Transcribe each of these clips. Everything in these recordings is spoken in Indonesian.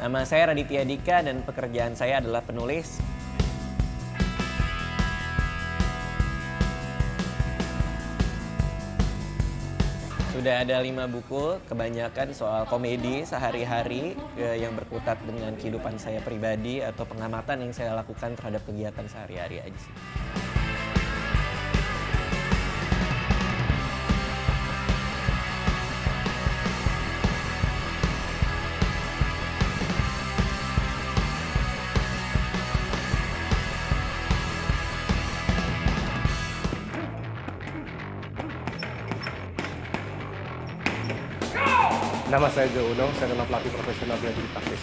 Nama saya Raditya Dika dan pekerjaan saya adalah penulis. Sudah ada 5 buku, kebanyakan soal komedi sehari-hari yang berkutat dengan kehidupan saya pribadi atau pengamatan yang saya lakukan terhadap kegiatan sehari-hari aja sih. Nama saya Jo Uno, saya adalah pelatih profesional bela diri praktis.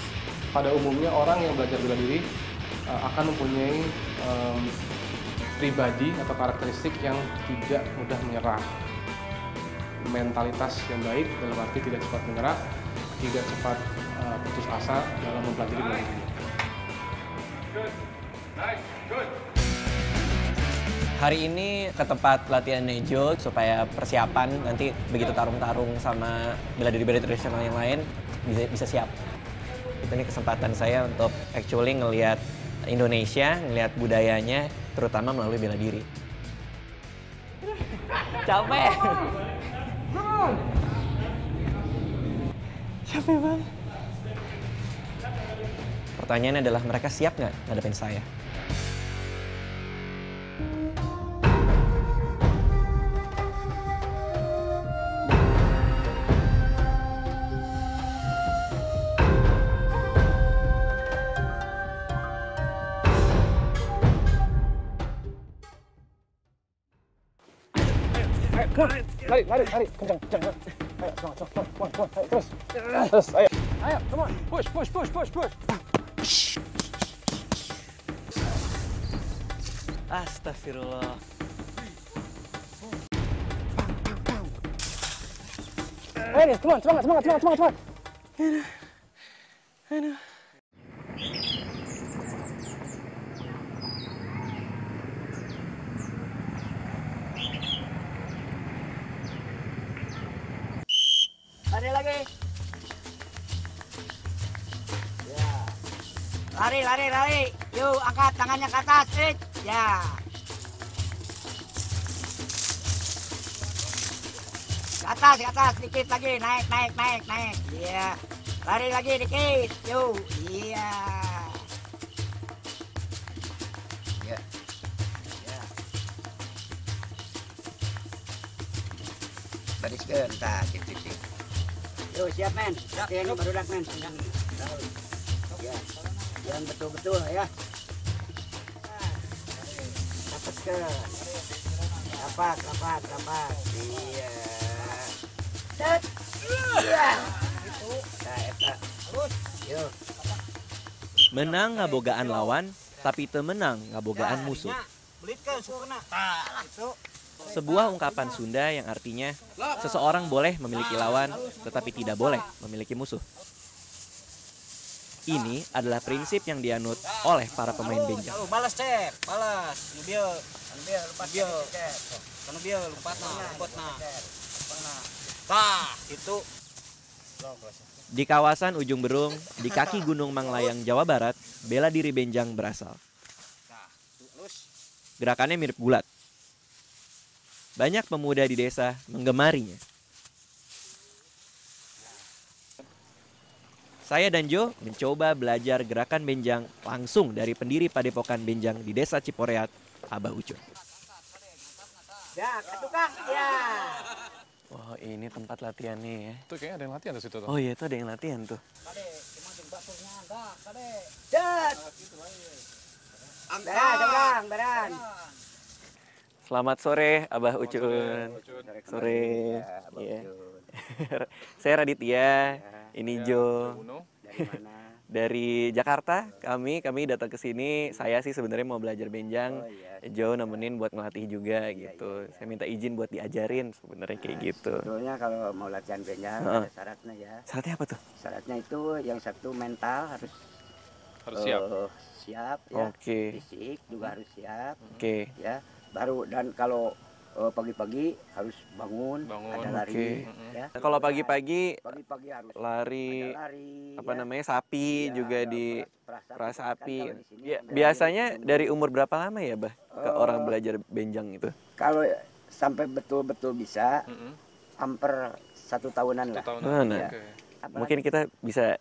Pada umumnya orang yang belajar bela diri akan mempunyai pribadi atau karakteristik yang tidak mudah menyerah. Mentalitas yang baik dalam arti tidak cepat menyerah, tidak cepat putus asa dalam mempelajari bela diri. Good. Nice. Good. Hari ini ke tempat latihan Nejo supaya persiapan nanti begitu tarung-tarung sama bela diri tradisional yang lain bisa siap. Ini kesempatan saya untuk actually ngelihat Indonesia, ngelihat budayanya, terutama melalui bela diri. Capek. Capek banget. Pertanyaannya adalah mereka siap nggak ngadepin saya? Lari, kencang. Ayo, semangat, ayo, terus, ayo. Ayo, come on, push. Astagfirullah. Ayo, semangat. Aduh. Lari lagi. Ya. Lari. Yuk, angkat tangannya ke atas. Ya. Ke atas, dikit lagi. Naik. Iya. Lari lagi dikit. Yuk. Iya. Ya. Bariskan, titik. Yuk, siap men. Ini barudak men. Ya. Yang betul-betul ya. Dapatkan. Dapat. Iya. Set. Iya. Eta. Terus. Yuk. Menang ngabogaan lawan, tapi teu menang ngabogaan musuh. Belitkeun sukuna. Itu. Sebuah ungkapan Sunda yang artinya seseorang boleh memiliki lawan, tetapi tidak boleh memiliki musuh. Ini adalah prinsip yang dianut oleh para pemain benjang. Balas cep, balas. Ambil, lompat nah. Tah, itu. Di kawasan Ujung Berung, di kaki Gunung Manglayang, Jawa Barat, bela diri benjang berasal. Gerakannya mirip gulat. Banyak pemuda di desa menggemarinya. Saya dan Jo mencoba belajar gerakan benjang langsung dari pendiri Padepokan Benjang di Desa Ciporeat, Abah Ucun. Ya, ke tukang. Ya. Wah, ini tempat latihan nih ya. Tuh kayaknya ada yang latihan di situ tuh. Oh iya, itu ada yang latihan tuh. Set. Angkat. Beran. Selamat sore, Abah Ucun. Sore. Iya. Saya Raditya. Ini Jo. Dari mana? Dari Jakarta. Kami datang ke sini. Saya sih sebenarnya mau belajar benjang. Jo nemenin buat ngelatih juga gitu. Saya minta izin buat diajarin sebenarnya kayak gitu. Sebetulnya kalau mau latihan benjang ada syaratnya ya. Syaratnya apa tuh? Syaratnya itu yang satu mental harus siap. ya. Oke. Fisik juga harus siap. Oke. Ya. Baru dan kalau pagi-pagi harus bangun, ada lari. Ya. Kalau pagi-pagi Pagi-pagi harus lari, ada lari. apa ya. namanya, sapi Ya, juga ada di perasa peras kan api. kalau di sini Ya, ada biasanya lari, dari umur berapa lama ya, Bah, ke orang belajar benjang itu? Kalau sampai betul-betul bisa, hampir 1 tahunan lah. Nah, Oke. Apalagi mungkin kita bisa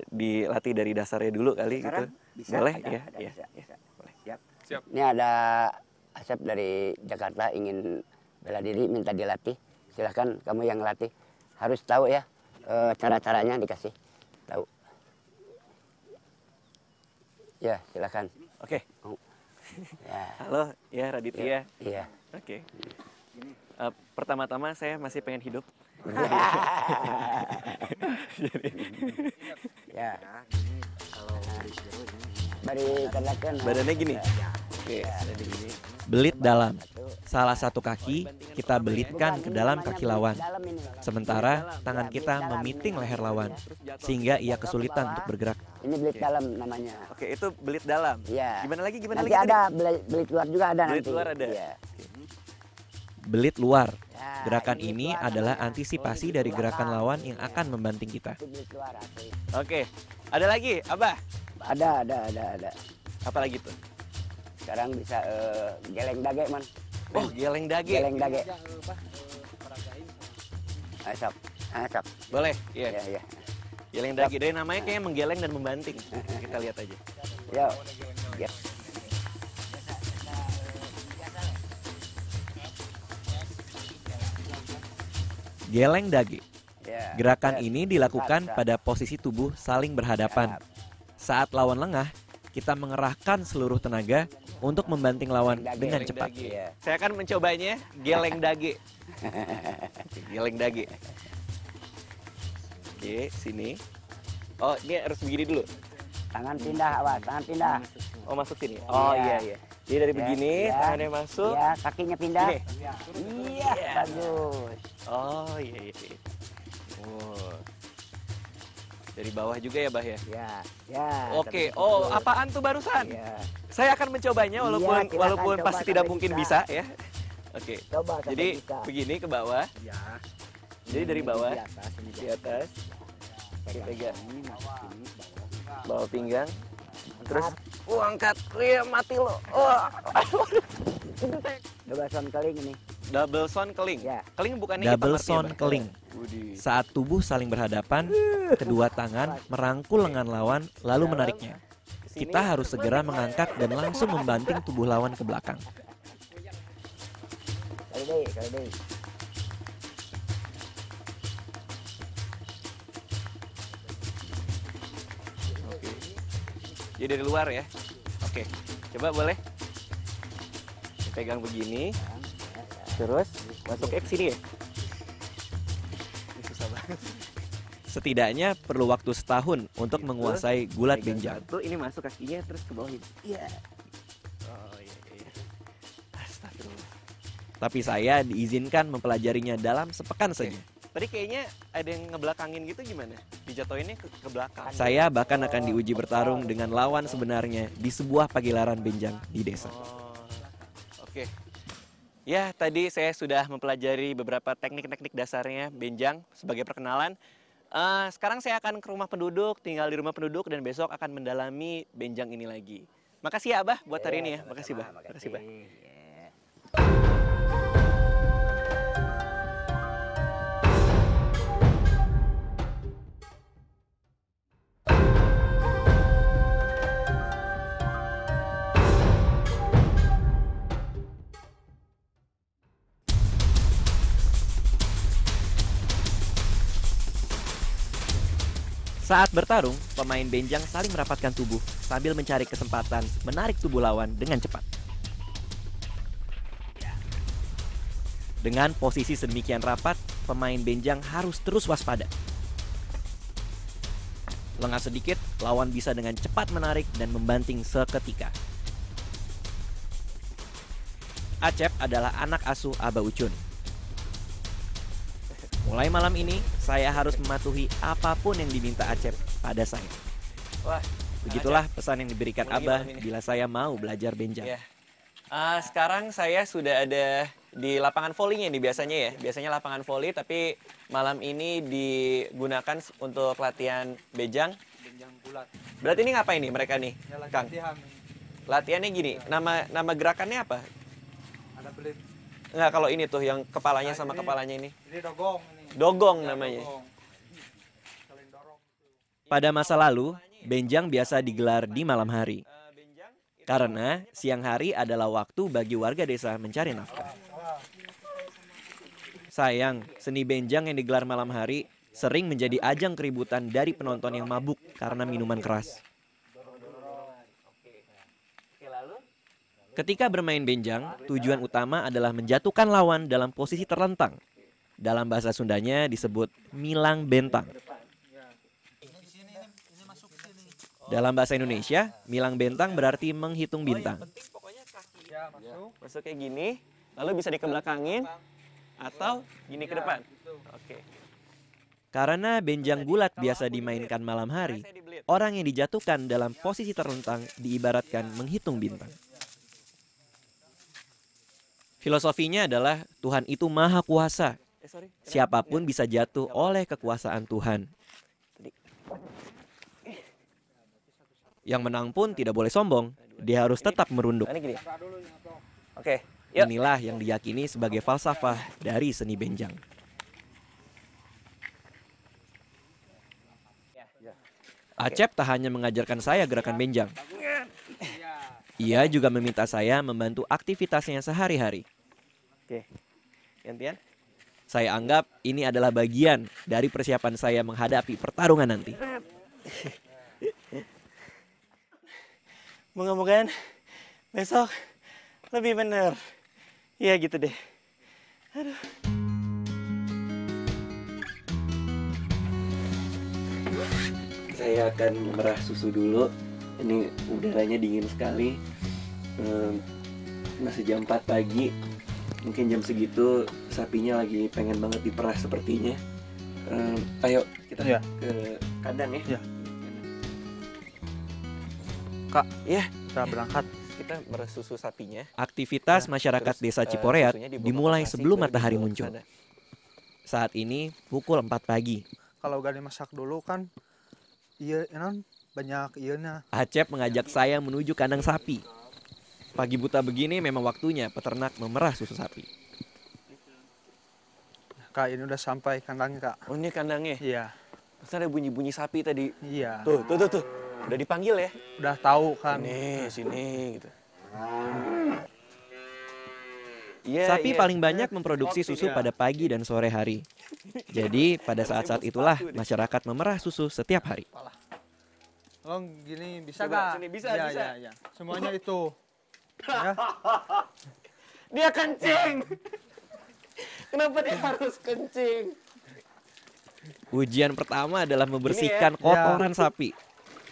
dilatih dari dasarnya dulu kali sekarang gitu. bisa, Boleh ada, ya? ada, Ya. bisa, bisa. Siap. Siap. Ini ada Asep dari Jakarta ingin bela diri, minta dilatih. Silahkan kamu yang latih. Harus tahu ya cara-caranya dikasih tahu. Ya, silakan. Oke. Ya, Halo, ya Raditya. iya. Oke. Pertama-tama saya masih pengen hidup. Ya. Bari kenalkan. Badannya gini. Oke, jadi gini. Belit dalam. Salah satu kaki kita belitkan ke dalam kaki lawan. Sementara tangan kita memiting leher lawan sehingga ia kesulitan untuk bergerak. Ini belit dalam namanya. Oke, itu belit dalam. Iya. Gimana lagi? Nanti ada belit luar juga ada Belit nanti. luar ada. Iya. Belit luar. Ya, Gerakan ini ini luar adalah namanya. antisipasi Oh, dari belit gerakan luar. lawan yang Iya. akan membanting kita. Itu belit luar asli. Oke, ada lagi, Abah? Ada. Apa lagi tuh? Sekarang bisa geleng dage man. Oh, geleng dage. Geleng dage. Asap. Boleh, iya. Ya. Geleng dage. Dari namanya kayaknya menggeleng dan membanting. Kita lihat aja. Yo. Ya. Geleng dage. Ya. Gerakan Ya. ini dilakukan Bisa. pada posisi tubuh saling berhadapan. Saat lawan lengah, kita mengerahkan seluruh tenaga untuk membanting lawan Geleng dage. dengan Geleng cepat. dage, ya. Saya akan mencobanya geleng dage. Geleng dage. Oke, sini. Oh, ini harus begini dulu. Tangan pindah, awas, tangan pindah. Oh, masuk sini. Oh, iya. Iya. Jadi dari Ya, begini, ya. tangannya masuk. Ya, kakinya pindah. Gini. Iya, bagus. Oh, iya. Oh. Dari bawah juga ya, Bah ya? Ya. Oke. tapi Oh, betul. apaan tuh barusan? Ya. Saya akan mencobanya walaupun Iya, silakan walaupun coba pasti tidak sampai mungkin bisa. bisa ya. Oke. Coba sampai Jadi bisa. begini ke bawah. Ya. Jadi dari bawah Di atas, ini di atas. Dipegang bawah pinggang. Terus angkat. Wih, mati lo. Oh. Coba son keling ini. Double sound keling. Ya. Keling bukannya Double hitam sound artinya, Bah? keling. Widih. Saat tubuh saling berhadapan, kedua tangan merangkul lengan lawan lalu menariknya. Sini. Kita harus segera mengangkat dan langsung membanting tubuh lawan ke belakang. Kali deh. Oke. Jadi dari luar ya. Oke. Coba boleh. Pegang begini. Terus masuknya ke sini ya. Ini susah banget. Setidaknya perlu waktu setahun untuk menguasai gulat Pegang benjang. satu, ini masuk kakinya terus ke bawah ini. Iya. Oh iya. Astagfirullah. Tapi saya diizinkan mempelajarinya dalam sepekan saja. Tadi kayaknya ada yang ngebelakangin gitu gimana? Dijatuhinnya ke belakang. Saya bahkan akan diuji bertarung dengan lawan sebenarnya di sebuah pagelaran benjang di desa. Oh, oke. Ya, tadi saya sudah mempelajari beberapa teknik-teknik dasarnya benjang sebagai perkenalan. Sekarang saya akan ke rumah penduduk, tinggal di rumah penduduk dan besok akan mendalami benjang ini lagi. Makasih ya, Abah, buat hari ini ya. Makasih, Bah. Makasih, Bah. Saat bertarung, pemain benjang saling merapatkan tubuh sambil mencari kesempatan menarik tubuh lawan dengan cepat. Dengan posisi sedemikian rapat, pemain benjang harus terus waspada. Lengah sedikit, lawan bisa dengan cepat menarik dan membanting seketika. Acep adalah anak asuh Abah Ucun. Mulai malam ini, saya harus mematuhi apapun yang diminta Acep pada saya. Wah, Begitulah pesan yang diberikan Mulai Abah malam ini. bila saya mau belajar benjang. ya. Sekarang saya sudah ada di lapangan volley-nya nih biasanya ya. Biasanya lapangan volley, tapi malam ini digunakan untuk latihan bejang. Benjang bulat. Berarti ini ngapain nih mereka nih, Ya lagi Kang? latihan. Latihannya gini, nama gerakannya apa? Ada belit. Enggak, kalau ini tuh yang kepalanya Nah, sama ini- kepalanya ini. Ini dogong ini. Dogong Ya, namanya. dogong. Saling dorong. Pada masa lalu, benjang biasa digelar di malam hari. Karena siang hari adalah waktu bagi warga desa mencari nafkah. Sayang, seni benjang yang digelar malam hari sering menjadi ajang keributan dari penonton yang mabuk karena minuman keras. Ketika bermain benjang, tujuan utama adalah menjatuhkan lawan dalam posisi terlentang. Dalam bahasa Sundanya disebut milang bentang. Dalam bahasa Indonesia, milang bentang berarti menghitung bintang. Ya, masuk. Masuk kayak gini, lalu bisa dikebelakangin atau gini ke depan. Oke. Karena benjang gulat biasa dimainkan malam hari, orang yang dijatuhkan dalam posisi terlentang diibaratkan menghitung bintang. Filosofinya adalah Tuhan itu maha kuasa. Siapapun bisa jatuh oleh kekuasaan Tuhan. Yang menang pun tidak boleh sombong, dia harus tetap merunduk. Ini gini. Oke, yuk. Inilah yang diyakini sebagai falsafah dari seni benjang. Acep tak hanya mengajarkan saya gerakan benjang. Ia juga meminta saya membantu aktivitasnya sehari-hari. Oke. Gantian. Saya anggap ini adalah bagian dari persiapan saya menghadapi pertarungan nanti. Moga-mogaan besok lebih bener. Iya gitu deh. Aduh. Saya akan merah susu dulu. Ini udaranya dingin sekali. Masih jam 4 pagi. Mungkin jam segitu sapinya lagi pengen banget diperah sepertinya. Ayo kita Iya. ke kandang ya. Iya. Kak, Iya, kita berangkat. kita merah susu sapinya. Aktivitas masyarakat Terus, desa Ciporeat susunya dibawa dimulai ke plastik, sebelum baru matahari dibawa ke muncul. sana. Saat ini pukul 4 pagi. Kalau gak dimasak dulu kan, iya, non banyak iyanya. Acep mengajak saya menuju kandang sapi. Pagi buta begini memang waktunya peternak memerah susu sapi. Kak, ini udah sampai kandangnya, Kak. Oh, ini kandangnya. Iya, Terus ada bunyi-bunyi sapi tadi. iya. Tuh. Udah dipanggil ya. Udah tahu kan. Sini gitu. Iya, Sapi iya. paling banyak memproduksi susu pada pagi dan sore hari. Jadi pada saat-saat itulah masyarakat memerah susu setiap hari. Oh, gini bisa Coba, gak? sini, bisa, Iya, bisa. iya, iya. Semuanya itu. Ya. Dia kencing. Kenapa dia harus kencing? Ujian pertama adalah ya. membersihkan kotoran sapi.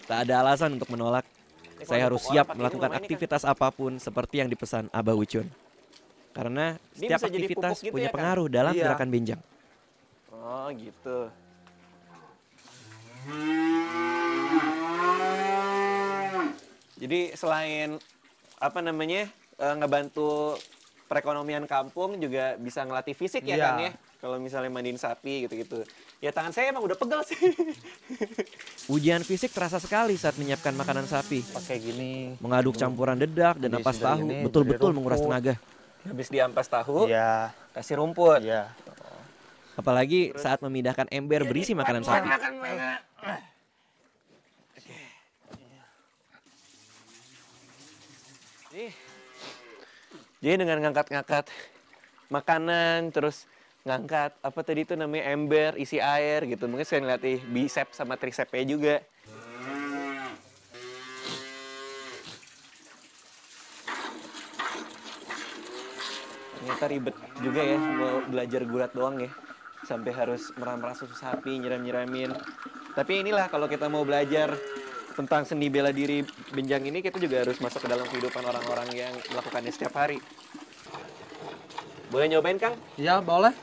Tak ada alasan untuk menolak. Saya harus siap melakukan aktivitas apapun seperti yang dipesan Abah Ucun. Karena Dia setiap bisa jadi aktivitas pupuk gitu punya ya, Kang? pengaruh dalam Iya. gerakan benjang. Oh gitu. Jadi selain apa namanya ngebantu perekonomian kampung juga bisa ngelatih fisik ya Iya. kan ya. Kalau misalnya mandiin sapi gitu-gitu. Ya tangan saya emang udah pegel sih. Ujian fisik terasa sekali saat menyiapkan makanan sapi. Pakai gini. Mengaduk campuran dedak dan Di ampas sisi tahu ini, betul-betul dari menguras rumput. tenaga. Habis diampas tahu, Iya, kasih rumput. iya. Apalagi saat memindahkan ember berisi makanan sapi. Jadi dengan ngangkat-ngangkat makanan, terus ngangkat apa tadi itu namanya ember, isi air gitu. Mungkin saya ngelatih bicep sama tricepnya juga. Ternyata ribet juga ya mau belajar gulat doang ya. Sampai harus merah-merah susu sapi, nyiram-nyiramin. Tapi inilah kalau kita mau belajar tentang seni bela diri benjang ini, kita juga harus masuk ke dalam kehidupan orang-orang yang melakukannya setiap hari. Boleh nyobain, Kang? Iya, boleh.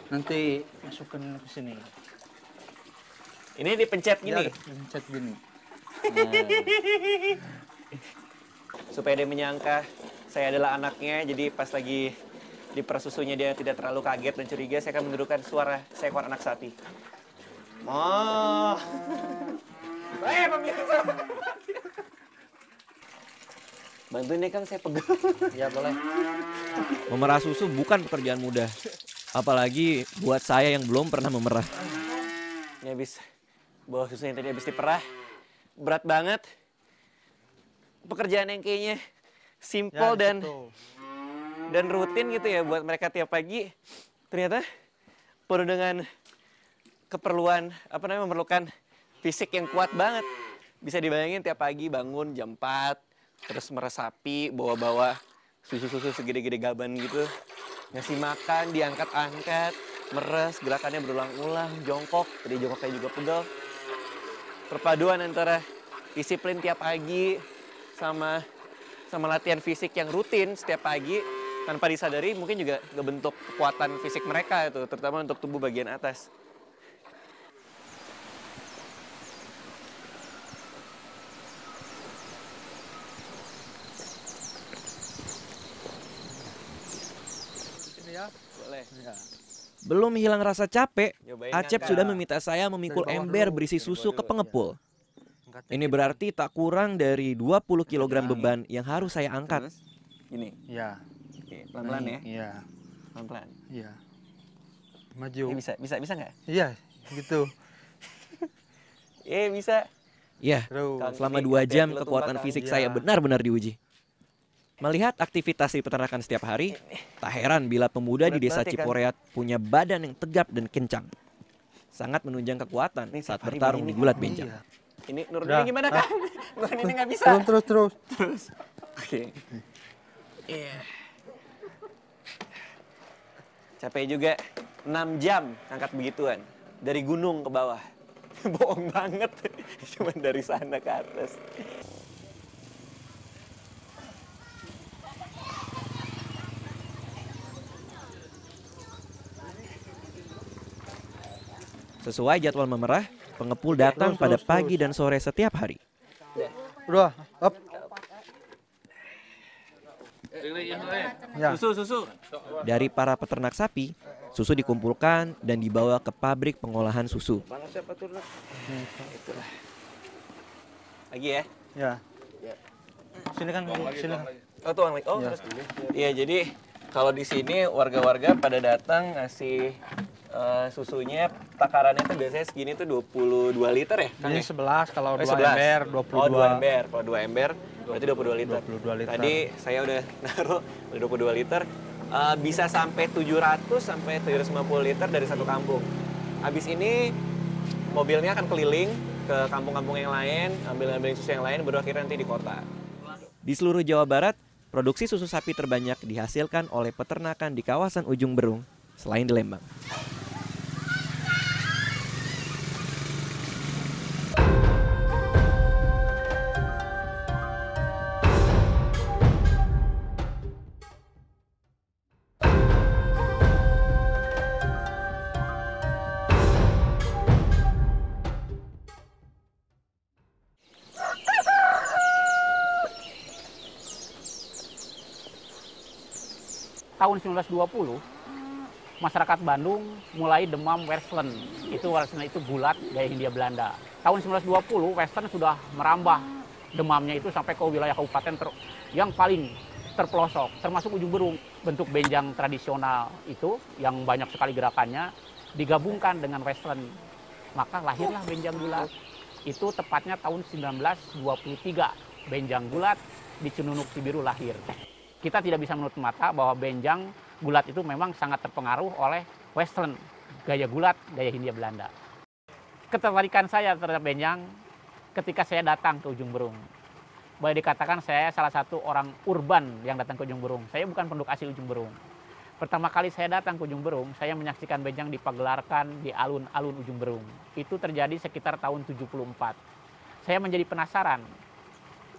Nanti masukin ke sini. Ini dipencet gini. Ya, pencet gini. supaya dia menyangka saya adalah anaknya. Jadi pas lagi diperas susunya dia tidak terlalu kaget dan curiga, saya akan menirukan suara seekor anak sapi. Oh, pemirsa. Bantuin deh Kang, saya pegel. Ya boleh. Memerah susu bukan pekerjaan mudah. Apalagi buat saya yang belum pernah memerah. Ini habis bawa susu yang tadi habis diperah. Berat banget. Pekerjaan yang kayaknya simple dan rutin gitu ya buat mereka tiap pagi. Ternyata penuh dengan keperluan, memerlukan fisik yang kuat banget. Bisa dibayangin tiap pagi bangun jam 4, terus meresapi, bawa-bawa susu-susu segede-gede gaban gitu. Ngasih makan, diangkat-angkat, meres, gerakannya berulang-ulang, jongkok. Tadi jongkoknya juga pegel. Perpaduan antara disiplin tiap pagi sama latihan fisik yang rutin setiap pagi tanpa disadari mungkin juga ngebentuk kekuatan fisik mereka itu, terutama untuk tubuh bagian atas. Boleh. Belum hilang rasa capek, Nyobain Acep ngangkat. sudah meminta saya memikul ember berisi susu ke pengepul. Ini berarti tak kurang dari 20 kg beban yang harus saya angkat. Terus, gini. Ya. Oke, pelan-pelan ya. Iya. Pelan-pelan. Iya. Maju. Bisa nggak? Iya, gitu. Bisa. Ya, Terus. selama Ini 2 jam kilo kekuatan tumpah, fisik Kang. saya Iya. benar-benar diuji. Melihat aktivitas di peternakan setiap hari, tak heran bila pemuda di Berat desa banget ya, Kang. Ciporeat punya badan yang tegap dan kencang. Sangat menunjang kekuatan Ini saat tiap hari bertarung begini, di gulat Kang. benjang. Iya. Ini Udah. nuruninnya gimana kan? Nuruninnya nggak bisa. Terus. Oke. Iya. Capek juga 6 jam angkat begituan dari gunung ke bawah. Bohong banget. Cuman dari sana ke atas. Sesuai jadwal memerah, pengepul datang pada pagi dan sore setiap hari. Udah, up. Ya. Susu. Dari para peternak sapi, susu dikumpulkan dan dibawa ke pabrik pengolahan susu. Lagi ya. Ya. Sini kan, sini. Oh, tuang lagi. Oh, terus. Iya, jadi kalau di sini warga-warga pada datang ngasih susunya, takarannya tuh biasanya segini tuh 22 liter ya? Kang, Ini ya? 11, kalau 2 11. ember 22. Oh, 2 ember. Kalau 2 ember berarti 22 liter. 22 liter. Tadi saya udah naruh 22 liter. Bisa sampai 700 sampai 750 liter dari satu kampung. Habis ini mobilnya akan keliling ke kampung-kampung yang lain, ambil susu yang lain, baru akhirnya nanti di kota. Di seluruh Jawa Barat, produksi susu sapi terbanyak dihasilkan oleh peternakan di kawasan Ujung Berung, selain di Lembang. Tahun 1920, masyarakat Bandung mulai demam Western. Western itu bulat gaya Hindia Belanda. Tahun 1920, Western sudah merambah demamnya itu sampai ke wilayah kabupaten yang paling terpelosok, termasuk Ujung Berung. Bentuk benjang tradisional itu yang banyak sekali gerakannya digabungkan dengan Western. Maka lahirlah benjang gulat. Itu tepatnya tahun 1923. Benjang gulat di Cinunuk Cibiru lahir. Kita tidak bisa menutup mata bahwa benjang gulat itu memang sangat terpengaruh oleh Western, gaya gulat, gaya Hindia Belanda. Ketertarikan saya terhadap benjang ketika saya datang ke Ujung Berung. Boleh dikatakan saya salah satu orang urban yang datang ke Ujung Berung. Saya bukan penduduk asli Ujung Berung. Pertama kali saya datang ke Ujung Berung, saya menyaksikan benjang dipagelarkan di alun-alun Ujung Berung. Itu terjadi sekitar tahun 74. Saya menjadi penasaran,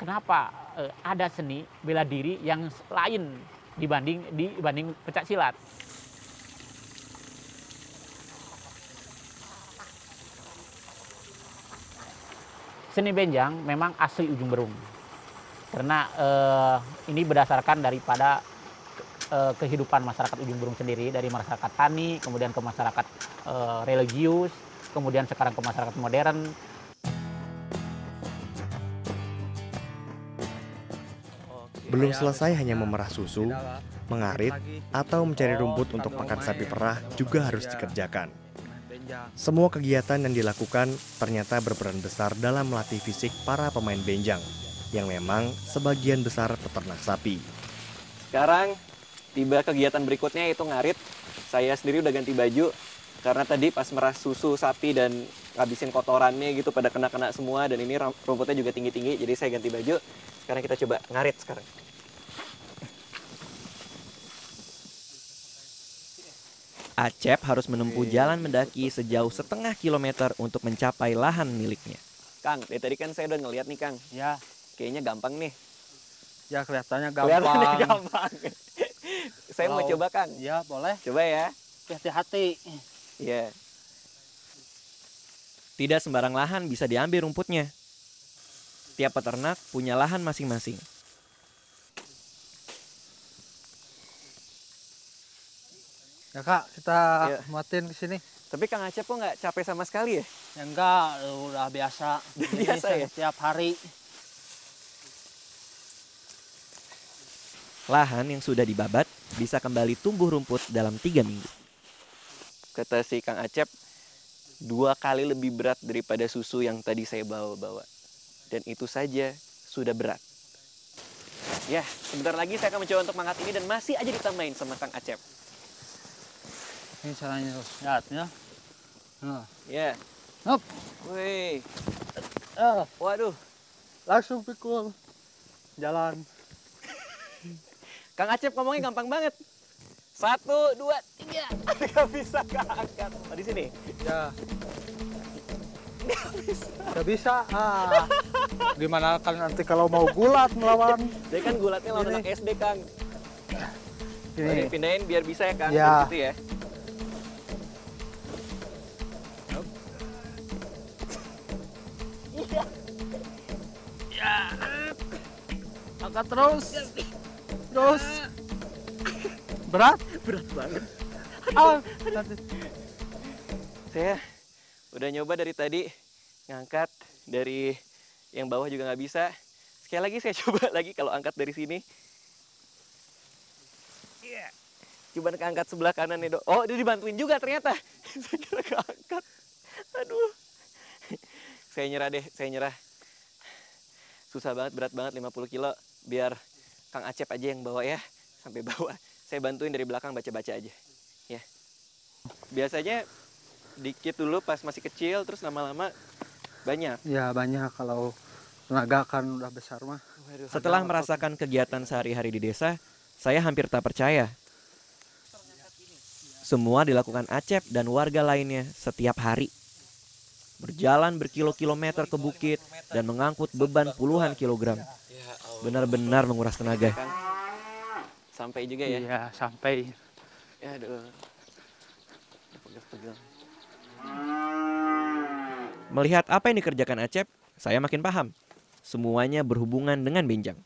kenapa ada seni bela diri yang lain dibanding pencak silat. Seni benjang memang asli Ujung Berung. Karena ini berdasarkan daripada kehidupan masyarakat Ujung Berung sendiri, dari masyarakat tani, kemudian ke masyarakat religius, kemudian sekarang ke masyarakat modern. Belum selesai hanya memerah susu, mengarit, atau mencari rumput untuk pakan sapi perah juga harus dikerjakan. Semua kegiatan yang dilakukan ternyata berperan besar dalam melatih fisik para pemain benjang, yang memang sebagian besar peternak sapi. Sekarang tiba kegiatan berikutnya, yaitu ngarit. Saya sendiri udah ganti baju, karena tadi pas merah susu sapi dan ngabisin kotorannya gitu pada kena-kena semua, dan ini rumputnya juga tinggi-tinggi, jadi saya ganti baju. Sekarang kita coba ngarit sekarang. Acep harus menempuh jalan mendaki sejauh 0,5 kilometer untuk mencapai lahan miliknya. Kang, dari tadi kan saya udah ngeliat nih Kang. Ya, Kayaknya gampang nih. ya kelihatannya gampang. Kelihatannya gampang. Saya mau coba Kang. Ya, boleh. Coba ya. Hati-hati. Iya. Tidak sembarang lahan bisa diambil rumputnya. Tiap peternak punya lahan masing-masing. Ya Kak, kita Iya. muatin ke sini. Tapi Kang Acep kok nggak capek sama sekali ya? Ya enggak, udah biasa. Udah Ini biasa ya? Setiap hari. Lahan yang sudah dibabat bisa kembali tumbuh rumput dalam 3 minggu. Kata si Kang Acep, 2 kali lebih berat daripada susu yang tadi saya bawa-bawa. Dan itu saja sudah berat. Ya, sebentar lagi saya akan mencoba untuk mengangkat ini dan masih aja ditambahin sama Kang Acep. Ini caranya terus. Lihat ya. Nah. Ya. Hop. Wih. Ah, Waduh. langsung pikul. Jalan. Kang Acep ngomongnya gampang banget. 1, 2, 3. Gak bisa keangkat. Oh, di sini. Ya. Gak bisa. Ah. Gimana kan nanti kalau mau gulat melawan. Dia kan gulatnya lawan anak SD, Kang. Gini. Pindahin biar bisa ya, Kang. Ya. Gitu ya. Angkat terus. Terus. Berat? Berat banget. Ah. Saya udah nyoba dari tadi ngangkat dari yang bawah juga nggak bisa. Sekali lagi saya coba lagi kalau angkat dari sini. Iya. Coba keangkat sebelah kanan nih, Dok. Oh, dia dibantuin juga ternyata. Saya kira keangkat. Aduh. Saya nyerah deh, saya nyerah. Susah banget, berat banget 50 kilo. Biar Kang Acep aja yang bawa ya, sampai bawah. Saya bantuin dari belakang baca-baca aja. Ya. Biasanya dikit dulu pas masih kecil, terus lama-lama banyak. Ya banyak kalau tenaga kan udah besar mah. Setelah merasakan kegiatan sehari-hari di desa, saya hampir tak percaya. Semua dilakukan Acep dan warga lainnya setiap hari. Berjalan berkilo-kilometer ke bukit dan mengangkut beban puluhan kilogram. Benar-benar menguras tenaga. Sampai juga ya? Iya, sampai. Ya, aduh. Pegel-pegel. Melihat apa yang dikerjakan Acep, saya makin paham. Semuanya berhubungan dengan benjang.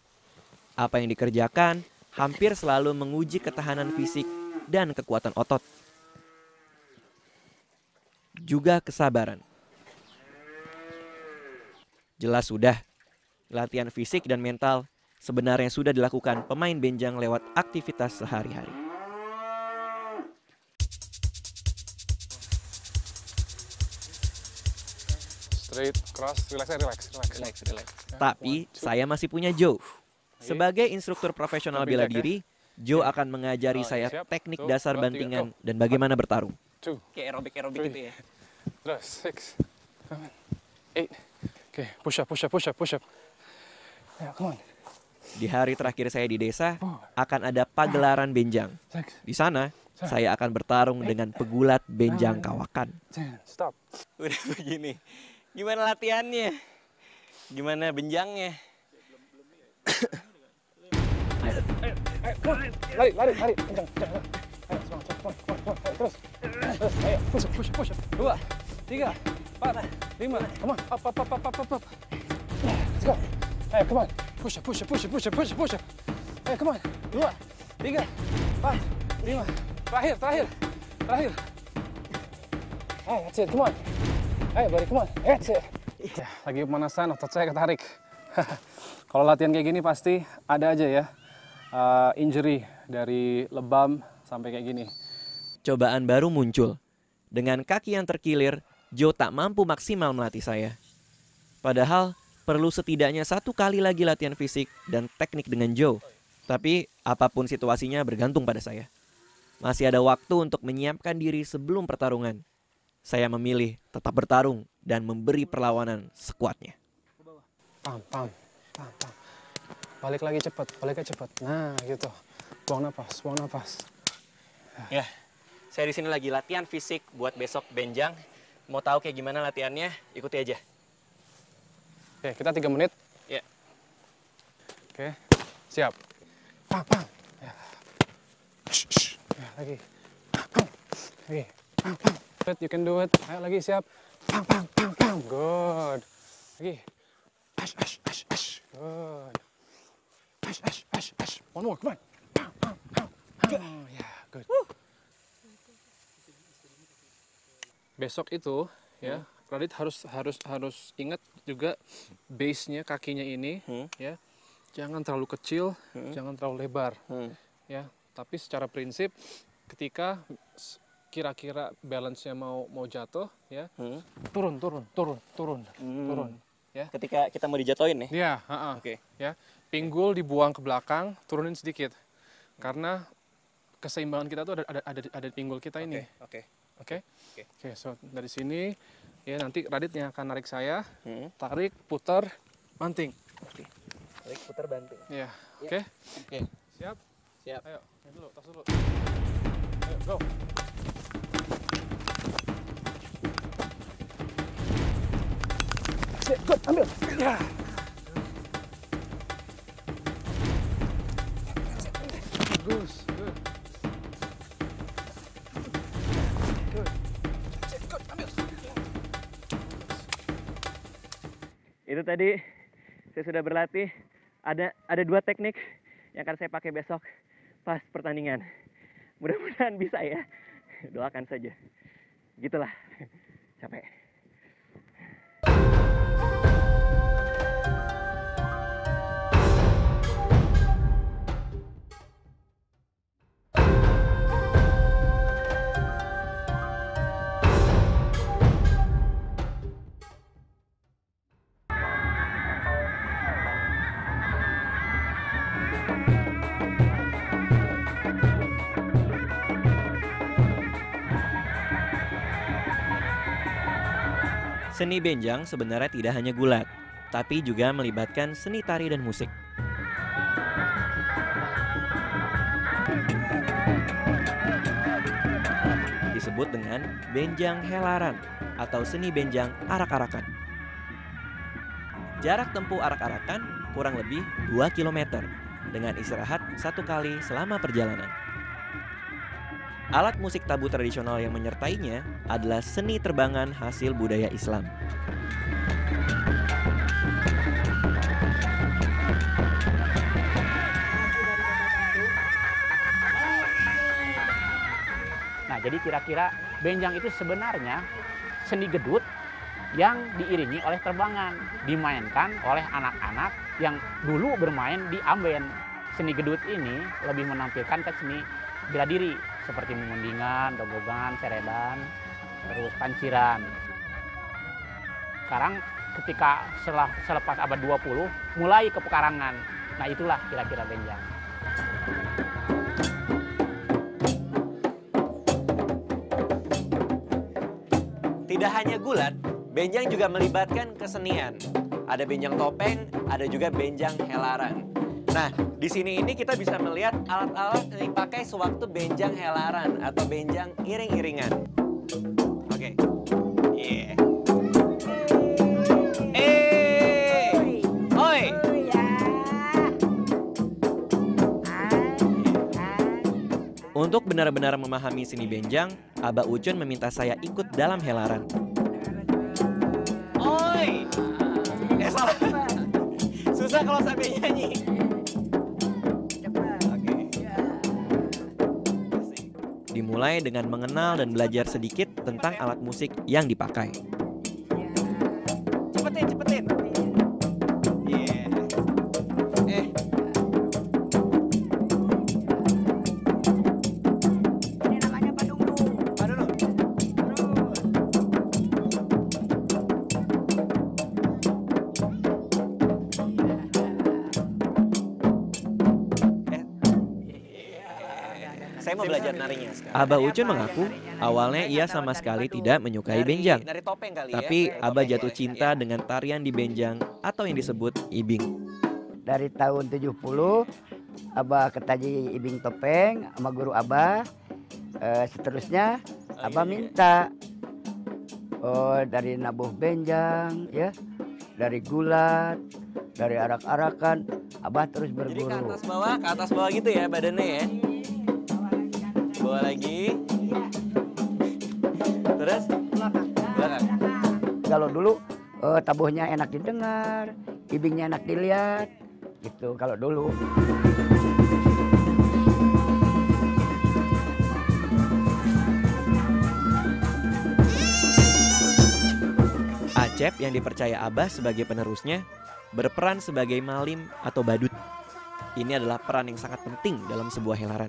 Apa yang dikerjakan hampir selalu menguji ketahanan fisik dan kekuatan otot. Juga kesabaran. Jelas sudah, latihan fisik dan mental sebenarnya sudah dilakukan pemain benjang lewat aktivitas sehari-hari. Straight, cross, relax. Tapi saya masih punya Joe. Sebagai instruktur profesional bela diri, Joe akan mengajari saya teknik dasar bantingan dan bagaimana bertarung. 2, Kayak aerobik gitu ya? terus 6, 7, 8. Okay, push up. Yeah, come on. Di hari terakhir saya di desa, akan ada pagelaran benjang. 6, Di sana, saya akan bertarung dengan pegulat benjang kawakan. 10, stop. Udah begini. Gimana latihannya? Gimana benjangnya? Lari, kencang. Ayo, semangat, come on, terus. Ayo, push up. 2, 3, 4, 5, come on, up. Let's go. Ayo, come on. Push, push, push, push, push, push. Ayo, come on. 2, 3, 4, 5. Terakhir. Oh, that's it, come on. Ayo, buddy, come on. That's it. Ya, lagi pemanasan, otot saya ketarik. Kalau latihan kayak gini pasti ada aja ya injury dari lebam sampai kayak gini. Cobaan baru muncul. Dengan kaki yang terkilir, Joe tak mampu maksimal melatih saya. Padahal perlu setidaknya 1 kali lagi latihan fisik dan teknik dengan Joe. Tapi apapun situasinya bergantung pada saya. Masih ada waktu untuk menyiapkan diri sebelum pertarungan. Saya memilih tetap bertarung dan memberi perlawanan sekuatnya. Pam. Balik lagi cepat. Nah, gitu. Buang napas. Ya, saya di sini lagi latihan fisik buat besok benjang. Mau tahu kayak gimana latihannya? Ikuti aja. Oke, kita 3 menit. Ya. Oke, siap. Pam. Ya. Ya, lagi. Lagi. Pam. You can do it. Ayo lagi, siap. Pam. Good. Lagi. Ash. Good. Ash. One more, come on. Pam. Yeah, good. Besok itu, ya, Radit harus ingat juga base-nya kakinya ini, ya. Jangan terlalu kecil, jangan terlalu lebar, ya. Tapi secara prinsip, ketika kira-kira balance-nya mau jatuh, ya, turun, ya. Ketika kita mau dijatuhin nih? Iya, Oke. ya. Pinggul dibuang ke belakang, turunin sedikit, karena keseimbangan kita tuh ada di pinggul kita ini. Oke, so dari sini, ya nanti Radit yang akan narik saya, tarik, putar, banting. Tarik, putar, banting. Ya, oke. Siap. Ayo, tas dulu. Ayo, go. Good, ambil. Ya. Bagus, good. Itu tadi saya sudah berlatih. Ada 2 teknik yang akan saya pakai besok pas pertandingan. Mudah-mudahan bisa ya. Doakan saja. Gitulah. Capek. Seni benjang sebenarnya tidak hanya gulat, tapi juga melibatkan seni tari dan musik. Disebut dengan benjang helaran atau seni benjang arak-arakan. Jarak tempuh arak-arakan kurang lebih 2 km dengan istirahat 1 kali selama perjalanan. Alat musik tabu tradisional yang menyertainya adalah seni terbangan hasil budaya Islam. Nah, jadi kira-kira benjang itu sebenarnya seni gedut yang diiringi oleh terbangan, dimainkan oleh anak-anak yang dulu bermain di amben. Seni gedut ini lebih menampilkan ke seni bela diri seperti mengendingan, dogogan, seredan, terus panciran. Sekarang ketika selepas abad 20 mulai ke pekarangan. Nah, itulah kira-kira benjang. Tidak hanya gulat, benjang juga melibatkan kesenian. Ada benjang topeng, ada juga benjang helaran. Nah, di sini ini kita bisa melihat alat-alat yang dipakai sewaktu benjang helaran atau benjang iring-iringan. Oke. Yeah. Oi. Untuk benar-benar memahami seni benjang, Abah Ucun meminta saya ikut dalam helaran. Oi. Salah. Susah bisa kalau sampai nyanyi. Dimulai dengan mengenal dan belajar sedikit tentang alat musik yang dipakai. Cepetin. Iya. Ini namanya padungdu. Saya mau belajar narinya sekarang. Abah Ucun mengaku awalnya ia sama sekali tidak menyukai benjang. Dari topeng kali Tapi ya. Abah Topeng jatuh ya. cinta dengan tarian di benjang atau yang disebut ibing. Dari tahun 70 Abah ketaji ibing topeng sama guru Abah. Seterusnya Abah minta dari nabuh benjang ya, dari gulat, dari arak-arakan, Abah terus Jadi ke berburu. atas bawah gitu ya badannya ya. Bawah lagi. Terus belakang. Kalau dulu tabuhnya enak didengar, ibingnya enak dilihat, gitu kalau dulu. Acep yang dipercaya Abah sebagai penerusnya berperan sebagai malim atau badut. Ini adalah peran yang sangat penting dalam sebuah helaran.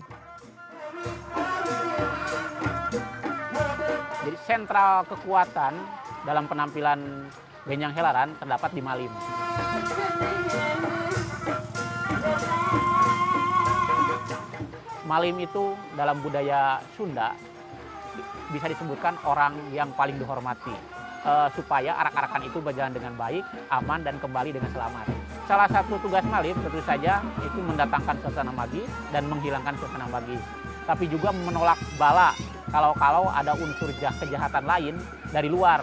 Jadi sentral kekuatan dalam penampilan benjang helaran terdapat di malim. Malim itu dalam budaya Sunda bisa disebutkan orang yang paling dihormati, supaya arak-arakan itu berjalan dengan baik, aman, dan kembali dengan selamat. Salah satu tugas malim tentu saja itu mendatangkan suasana magis dan menghilangkan suasana magis. Tapi juga menolak bala kalau ada unsur kejahatan lain dari luar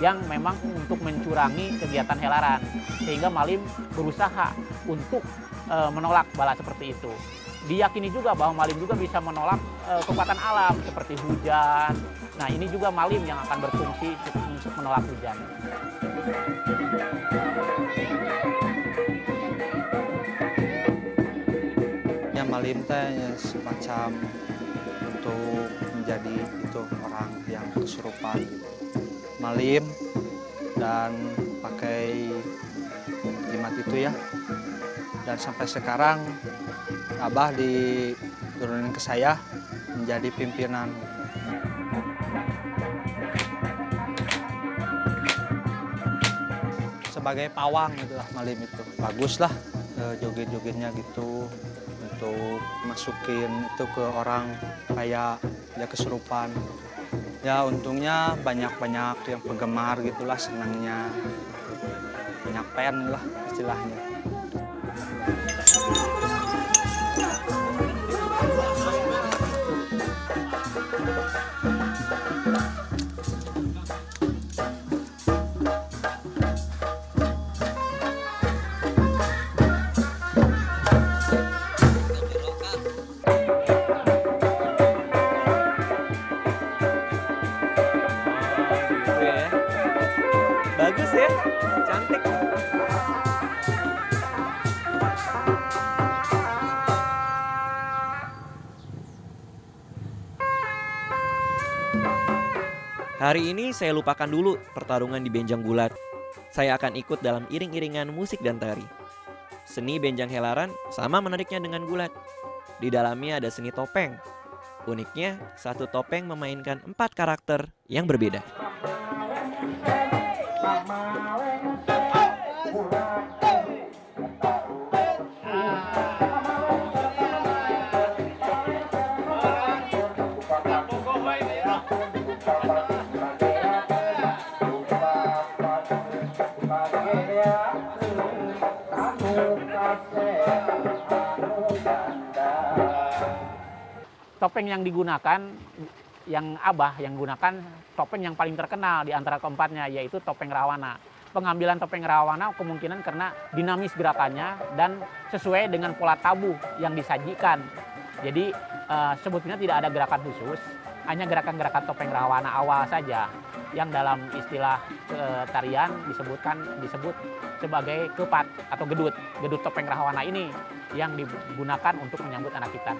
yang memang untuk mencurangi kegiatan helaran. Sehingga malim berusaha untuk menolak bala seperti itu. Diyakini juga bahwa malim juga bisa menolak kekuatan alam seperti hujan. Nah, ini juga malim yang akan berfungsi untuk menolak hujan. Ya malim teh semacam untuk menjadi itu orang yang kesurupan gitu. Malim dan pakai jimat itu ya. Dan sampai sekarang Abah diturunin ke saya menjadi pimpinan. Sebagai pawang gitulah malim itu. Bagus lah joget-jogetnya gitu untuk masukin itu ke orang kayak dia kesurupan. Ya untungnya banyak-banyak yang penggemar gitulah, senangnya. Banyak fan lah istilahnya. Bagus ya, cantik. Hari ini saya lupakan dulu pertarungan di benjang gulat. Saya akan ikut dalam iring-iringan musik dan tari. Seni benjang helaran sama menariknya dengan gulat. Di dalamnya ada seni topeng. Uniknya, satu topeng memainkan 4 karakter yang berbeda. Topeng yang digunakan, yang Abah yang gunakan topeng yang paling terkenal di antara keempatnya, yaitu topeng Rawana. Pengambilan topeng Rawana kemungkinan karena dinamis gerakannya dan sesuai dengan pola tabuh yang disajikan. Jadi sebetulnya tidak ada gerakan khusus, hanya gerakan-gerakan topeng Rawana awal saja. yang dalam istilah tarian disebut sebagai kepat atau gedut topeng Rahwana ini yang digunakan untuk menyambut anak hitam.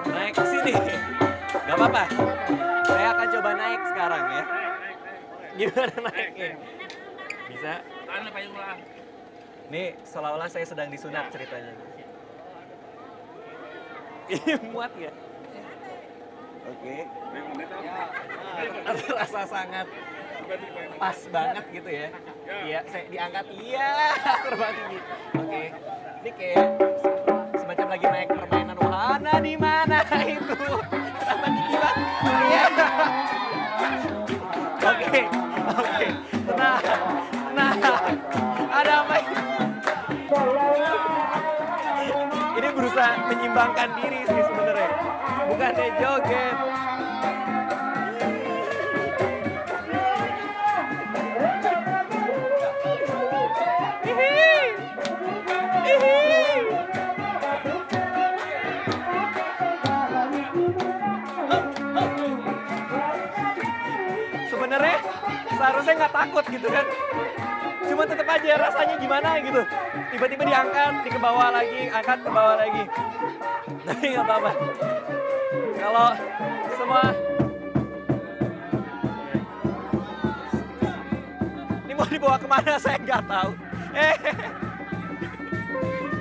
Naik ke sini. Gak apa-apa. Saya akan coba naik sekarang ya. Gimana naiknya? Bisa? Nih seolah-olah saya sedang disunat ceritanya. Ini muat ya? Oke. Terasa sangat pas banget gitu ya. Iya, saya diangkat. Iya, terbang tinggi. Oke. Ini kayak semacam lagi naik permainan wahana di mana itu. Terbang tinggi banget. Iya. Oke. Tenang. Ada apa ini? Ini berusaha menyimbangkan diri sih sebenarnya. Bukannya joget. Sebenarnya seharusnya nggak takut gitu kan. Cuma tetap aja rasanya gimana gitu. Tiba-tiba diangkat, ke bawah lagi, angkat ke bawah lagi. Tapi nggak apa-apa. Kalau semua ini mau dibawa kemana saya nggak tahu.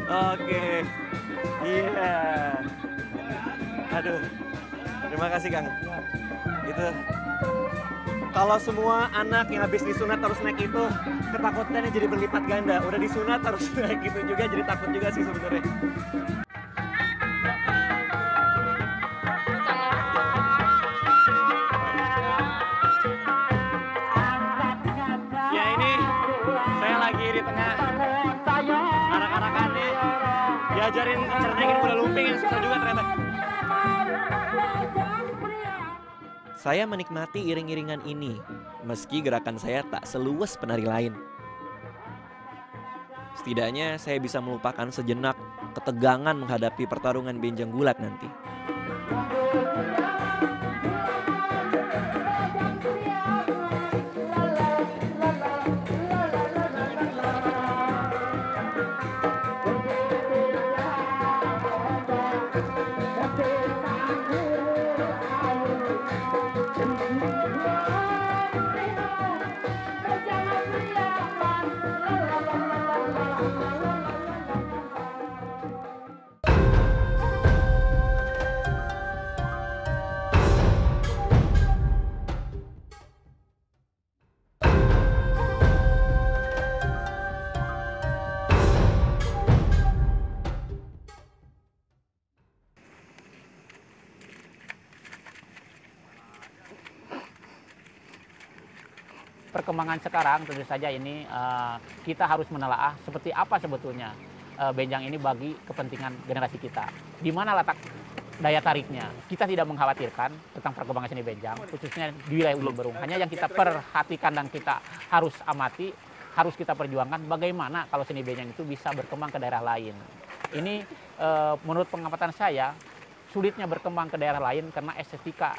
Oke. Iya. Aduh. Terima kasih Kang. Gitu. Kalau semua anak yang habis disunat harus naik itu, ketakutannya jadi berlipat ganda. Udah disunat harus naik gitu juga, jadi takut juga sih sebenarnya. Ya ini, saya lagi di tengah anak-anakan nih. Diajarin cernekin kuda lumping yang susah juga ternyata. Saya menikmati iring-iringan ini, meski gerakan saya tak seluas penari lain. Setidaknya saya bisa melupakan sejenak ketegangan menghadapi pertarungan benjang gulat nanti. Perkembangan sekarang tentu saja ini kita harus menelaah seperti apa sebetulnya benjang ini bagi kepentingan generasi kita. Di mana letak daya tariknya? Kita tidak mengkhawatirkan tentang perkembangan seni benjang, khususnya di wilayah Ujung Berung. Hanya yang kita perhatikan dan kita harus amati, harus kita perjuangkan bagaimana kalau seni benjang itu bisa berkembang ke daerah lain. Ini menurut pengamatan saya, sulitnya berkembang ke daerah lain karena estetika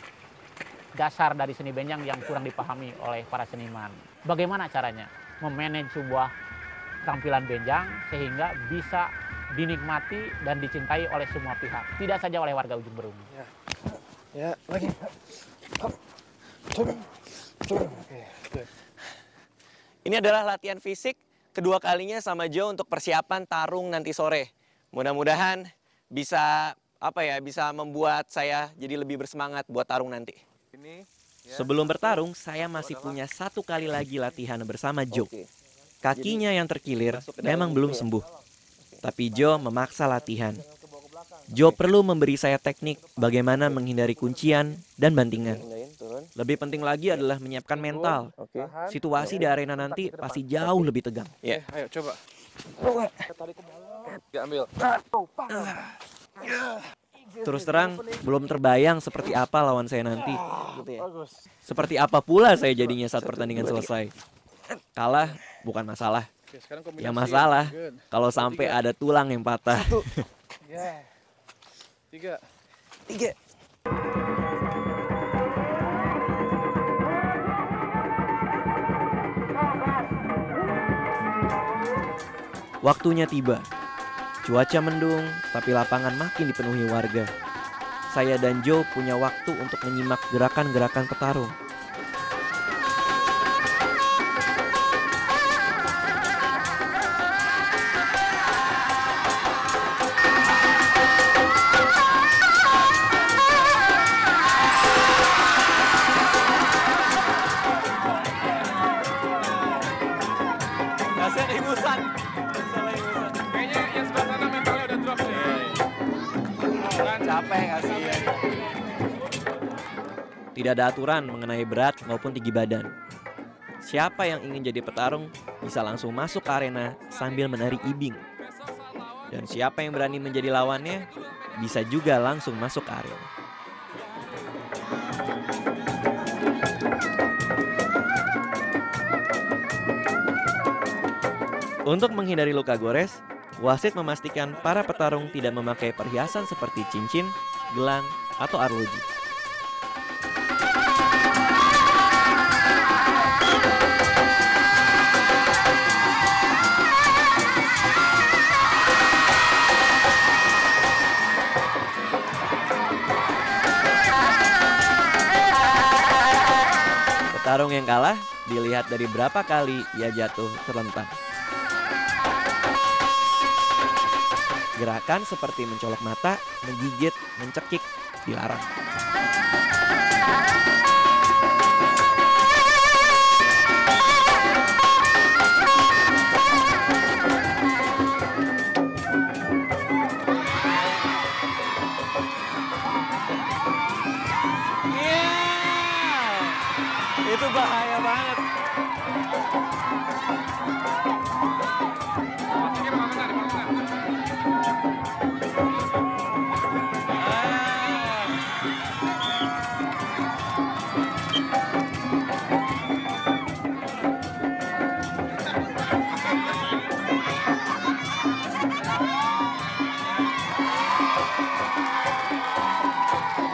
dasar dari seni benjang yang kurang dipahami oleh para seniman. Bagaimana caranya memanage sebuah tampilan benjang sehingga bisa dinikmati dan dicintai oleh semua pihak, tidak saja oleh warga Ujung Berung. Ya, lagi. Ini adalah latihan fisik kedua kalinya sama Jo untuk persiapan tarung nanti sore. Mudah-mudahan bisa bisa membuat saya jadi lebih bersemangat buat tarung nanti. Sebelum bertarung, saya masih punya satu kali lagi latihan bersama Jo. Kakinya yang terkilir memang belum sembuh. Tapi Jo memaksa latihan. Jo perlu memberi saya teknik bagaimana menghindari kuncian dan bantingan. Lebih penting lagi adalah menyiapkan mental. Situasi di arena nanti pasti jauh lebih tegang. Ya, ayo coba. Ya, ambil. Terus terang, belum terbayang seperti apa lawan saya nanti. Seperti apa pula saya jadinya saat pertandingan selesai. Kalah bukan masalah. Yang masalah kalau sampai ada tulang yang patah. 3. Waktunya tiba. Cuaca mendung, tapi lapangan makin dipenuhi warga. Saya dan Joe punya waktu untuk menyimak gerakan-gerakan petarung. Kayaknya yang sebelah sana mentalnya udah drop nih. Capek kasihan. Tidak ada aturan mengenai berat maupun tinggi badan. Siapa yang ingin jadi petarung bisa langsung masuk ke arena sambil menari ibing. Dan siapa yang berani menjadi lawannya bisa juga langsung masuk ke arena. Untuk menghindari luka gores, wasit memastikan para petarung tidak memakai perhiasan seperti cincin, gelang, atau arloji. Petarung yang kalah dilihat dari berapa kali ia jatuh terlentang. Gerakan seperti mencolok mata, menggigit, mencekik dilarang. Itu bahaya banget.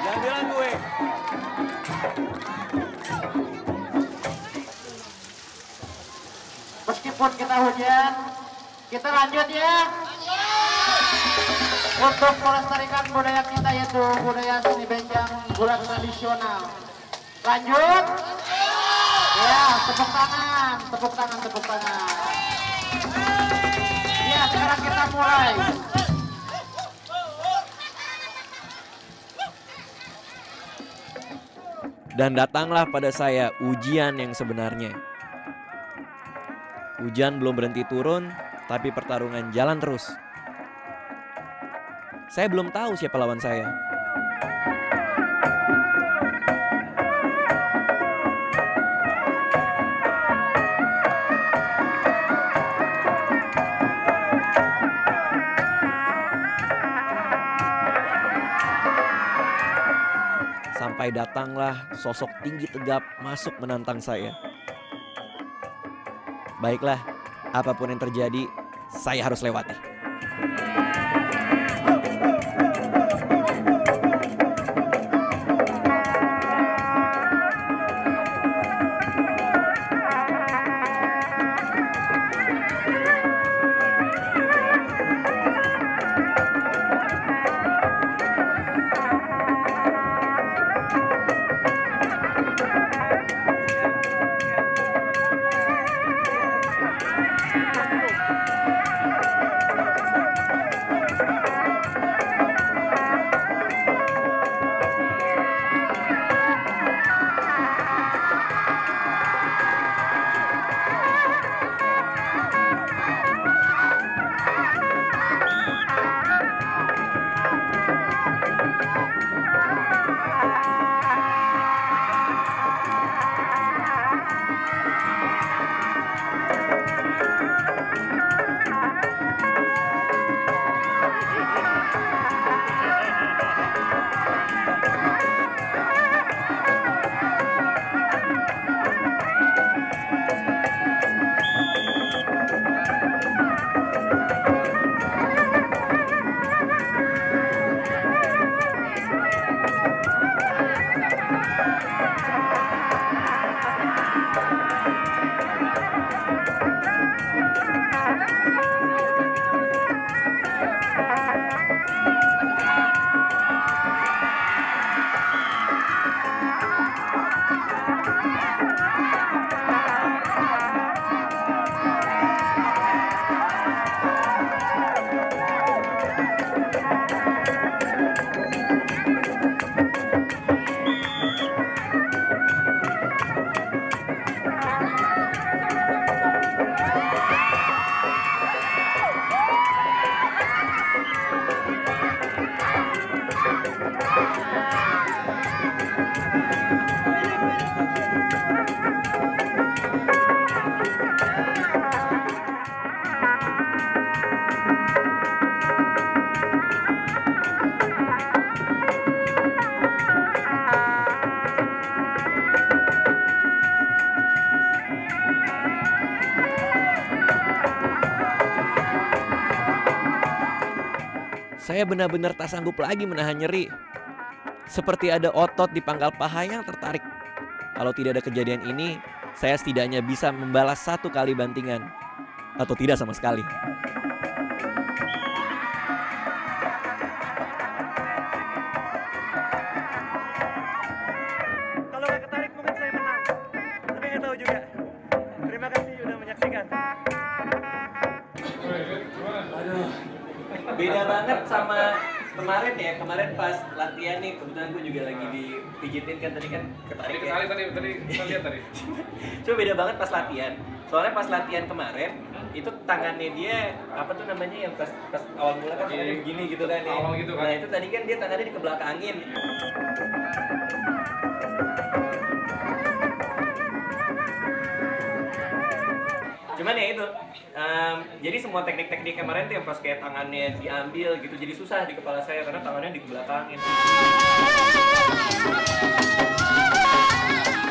Jangan bilang gue. Meskipun kita hujan, kita lanjut ya. Untuk melestarikan budaya kita yaitu budaya seni benjang gulat tradisional. Lanjut. Ya, tepuk tangan, tepuk tangan, tepuk tangan. Ya, sekarang kita mulai. Dan datanglah pada saya ujian yang sebenarnya. Hujan belum berhenti turun, tapi pertarungan jalan terus. Saya belum tahu siapa lawan saya. Sampai datanglah sosok tinggi tegap masuk menantang saya. Baiklah, apapun yang terjadi, saya harus lewati. Saya benar-benar tak sanggup lagi menahan nyeri. Seperti ada otot di pangkal paha yang tertarik. Kalau tidak ada kejadian ini, saya setidaknya bisa membalas 1 kali bantingan. Atau tidak sama sekali. Kalau nggak ketarik mungkin saya menang. Tapi nggak tahu juga. Terima kasih sudah menyaksikan. Aduh, beda banget sama kemarin ya. Kemarin pas latihan nih, kebetulan gue juga lagi dipijitin kan tadi kan ketarik ya. Tadi kita lihat tadi. Cuma beda banget pas latihan. Soalnya pas latihan kemarin itu tangannya dia apa tuh namanya yang pas awal mula kan tangannya begini gitu kan ya. Awal gitu kan. Nah itu tadi kan dia tangannya di kebelakangin. Cuman ya itu, jadi semua teknik-teknik kemarin tuh yang pas kayak tangannya diambil gitu jadi susah di kepala saya karena tangannya di kebelakangin.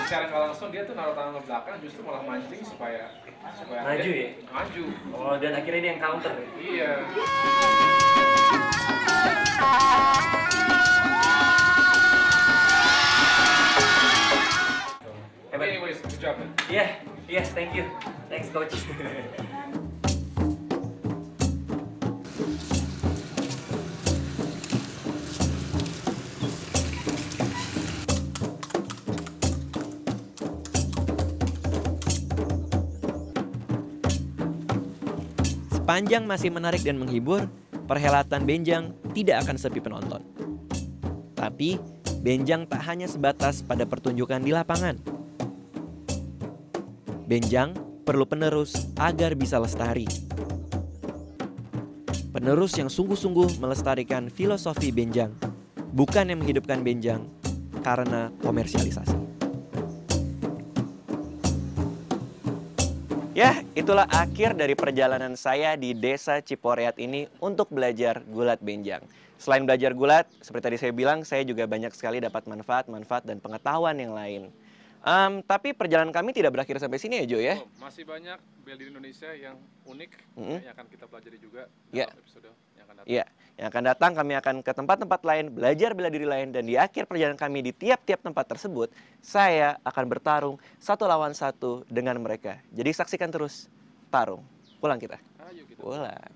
Secara nggak langsung dia tuh naruh tangan ke belakang justru malah mancing supaya Maju ya? Maju. Oh, dan akhirnya dia yang counter ya? Iya. Anyways, good job. Iya, thank you. Thanks coach. Sepanjang masih menarik dan menghibur, perhelatan benjang tidak akan sepi penonton. Tapi, benjang tak hanya sebatas pada pertunjukan di lapangan. Benjang perlu penerus agar bisa lestari. Penerus yang sungguh-sungguh melestarikan filosofi benjang, bukan yang menghidupkan benjang karena komersialisasi. Ya, itulah akhir dari perjalanan saya di Desa Ciporeat ini untuk belajar gulat benjang. Selain belajar gulat, seperti tadi saya bilang, saya juga banyak sekali dapat manfaat dan pengetahuan yang lain. Tapi perjalanan kami tidak berakhir sampai sini ya, Jo ya? Masih banyak bela diri Indonesia yang unik yang akan kita pelajari juga dalam episode yang akan datang. Iya, yang akan datang kami akan ke tempat-tempat lain, belajar bela diri lain, dan di akhir perjalanan kami di tiap-tiap tempat tersebut, saya akan bertarung 1 lawan 1 dengan mereka. Jadi saksikan terus Tarung. Pulang kita. Ayo kita. Pulang.